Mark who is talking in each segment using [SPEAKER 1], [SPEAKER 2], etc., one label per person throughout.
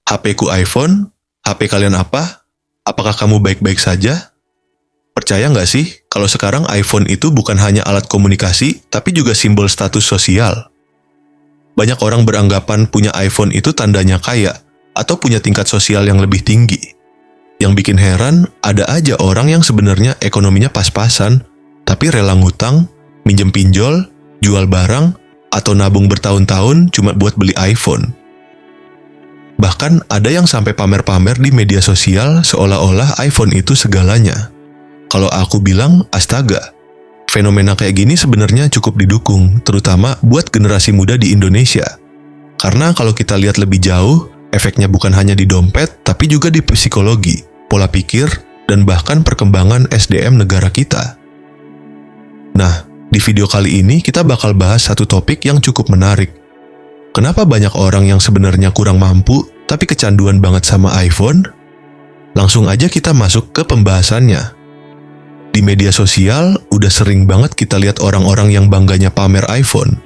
[SPEAKER 1] HP ku iPhone, HP kalian apa? Apakah kamu baik-baik saja? Percaya nggak sih kalau sekarang iPhone itu bukan hanya alat komunikasi, tapi juga simbol status sosial? Banyak orang beranggapan punya iPhone itu tandanya kaya, atau punya tingkat sosial yang lebih tinggi. Yang bikin heran, ada aja orang yang sebenarnya ekonominya pas-pasan, tapi rela ngutang, minjem pinjol, jual barang, atau nabung bertahun-tahun cuma buat beli iPhone. Bahkan ada yang sampai pamer-pamer di media sosial seolah-olah iPhone itu segalanya. Kalau aku bilang, astaga, fenomena kayak gini sebenarnya cukup didukung, terutama buat generasi muda di Indonesia. Karena kalau kita lihat lebih jauh, efeknya bukan hanya di dompet, tapi juga di psikologi, pola pikir, dan bahkan perkembangan SDM negara kita. Nah, di video kali ini kita bakal bahas satu topik yang cukup menarik. Kenapa banyak orang yang sebenarnya kurang mampu, tapi kecanduan banget sama iPhone? Langsung aja kita masuk ke pembahasannya. Di media sosial, udah sering banget kita lihat orang-orang yang bangganya pamer iPhone.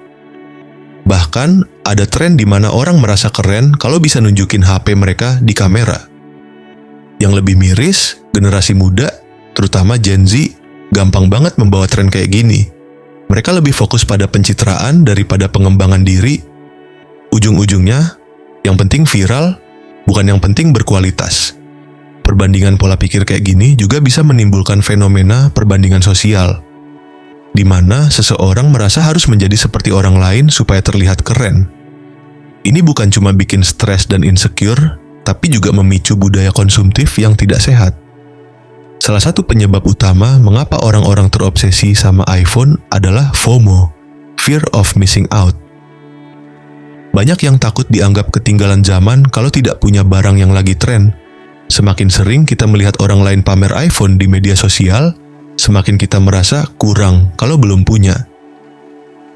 [SPEAKER 1] Bahkan, ada tren di mana orang merasa keren kalau bisa nunjukin HP mereka di kamera. Yang lebih miris, generasi muda, terutama Gen Z, gampang banget membawa tren kayak gini. Mereka lebih fokus pada pencitraan daripada pengembangan diri. Ujung-ujungnya, yang penting viral, bukan yang penting berkualitas. Perbandingan pola pikir kayak gini juga bisa menimbulkan fenomena perbandingan sosial, di mana seseorang merasa harus menjadi seperti orang lain supaya terlihat keren. Ini bukan cuma bikin stres dan insecure, tapi juga memicu budaya konsumtif yang tidak sehat. Salah satu penyebab utama mengapa orang-orang terobsesi sama iPhone adalah FOMO, Fear of Missing Out. Banyak yang takut dianggap ketinggalan zaman kalau tidak punya barang yang lagi tren. Semakin sering kita melihat orang lain pamer iPhone di media sosial, semakin kita merasa kurang kalau belum punya.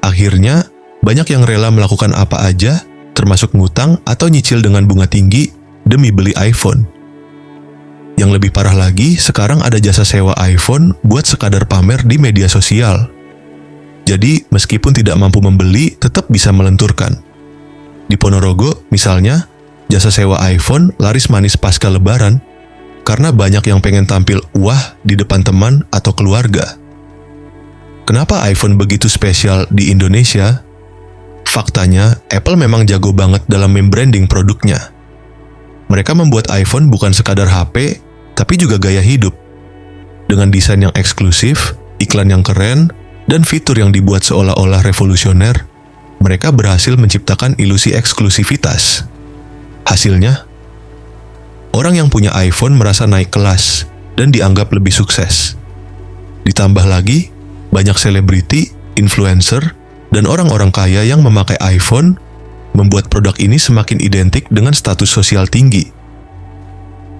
[SPEAKER 1] Akhirnya, banyak yang rela melakukan apa aja, termasuk ngutang atau nyicil dengan bunga tinggi demi beli iPhone. Yang lebih parah lagi, sekarang ada jasa sewa iPhone buat sekadar pamer di media sosial. Jadi, meskipun tidak mampu membeli, tetap bisa melenturkan. Di Ponorogo, misalnya, jasa sewa iPhone laris manis pasca lebaran karena banyak yang pengen tampil wah di depan teman atau keluarga. Kenapa iPhone begitu spesial di Indonesia? Faktanya, Apple memang jago banget dalam membranding produknya. Mereka membuat iPhone bukan sekadar HP, tapi juga gaya hidup. Dengan desain yang eksklusif, iklan yang keren, dan fitur yang dibuat seolah-olah revolusioner, mereka berhasil menciptakan ilusi eksklusivitas. Hasilnya, orang yang punya iPhone merasa naik kelas dan dianggap lebih sukses. Ditambah lagi, banyak selebriti, influencer, dan orang-orang kaya yang memakai iPhone membuat produk ini semakin identik dengan status sosial tinggi.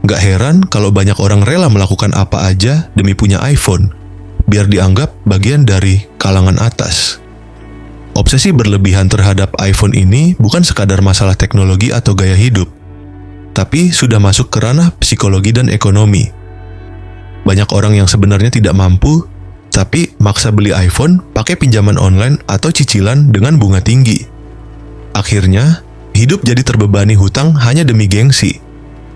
[SPEAKER 1] Nggak heran kalau banyak orang rela melakukan apa aja demi punya iPhone, biar dianggap bagian dari kalangan atas. Obsesi berlebihan terhadap iPhone ini bukan sekadar masalah teknologi atau gaya hidup, tapi sudah masuk ke ranah psikologi dan ekonomi. Banyak orang yang sebenarnya tidak mampu, tapi maksa beli iPhone pakai pinjaman online atau cicilan dengan bunga tinggi. Akhirnya, hidup jadi terbebani hutang hanya demi gengsi.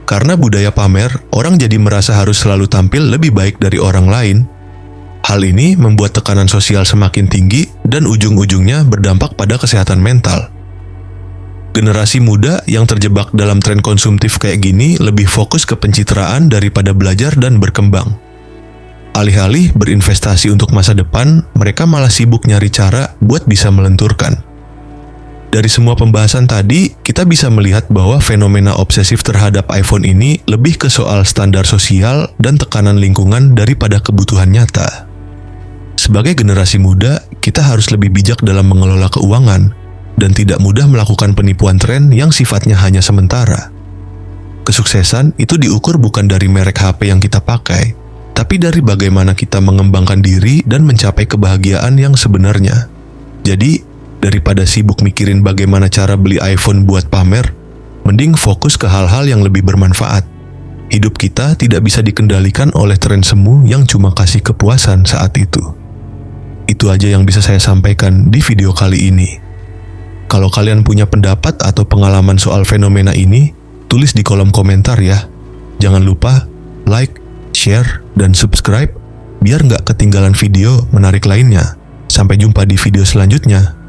[SPEAKER 1] Karena budaya pamer, orang jadi merasa harus selalu tampil lebih baik dari orang lain. Hal ini membuat tekanan sosial semakin tinggi dan ujung-ujungnya berdampak pada kesehatan mental. Generasi muda yang terjebak dalam tren konsumtif kayak gini lebih fokus ke pencitraan daripada belajar dan berkembang. Alih-alih berinvestasi untuk masa depan, mereka malah sibuk nyari cara buat bisa melenturkan. Dari semua pembahasan tadi, kita bisa melihat bahwa fenomena obsesif terhadap iPhone ini lebih ke soal standar sosial dan tekanan lingkungan daripada kebutuhan nyata. Sebagai generasi muda, kita harus lebih bijak dalam mengelola keuangan dan tidak mudah melakukan penipuan tren yang sifatnya hanya sementara. Kesuksesan itu diukur bukan dari merek HP yang kita pakai, tapi dari bagaimana kita mengembangkan diri dan mencapai kebahagiaan yang sebenarnya. Jadi, daripada sibuk mikirin bagaimana cara beli iPhone buat pamer, mending fokus ke hal-hal yang lebih bermanfaat. Hidup kita tidak bisa dikendalikan oleh tren semu yang cuma kasih kepuasan saat itu. Itu aja yang bisa saya sampaikan di video kali ini. Kalau kalian punya pendapat atau pengalaman soal fenomena ini, Tulis di kolom komentar ya. Jangan lupa like, share, dan subscribe biar nggak ketinggalan video menarik lainnya. Sampai jumpa di video selanjutnya.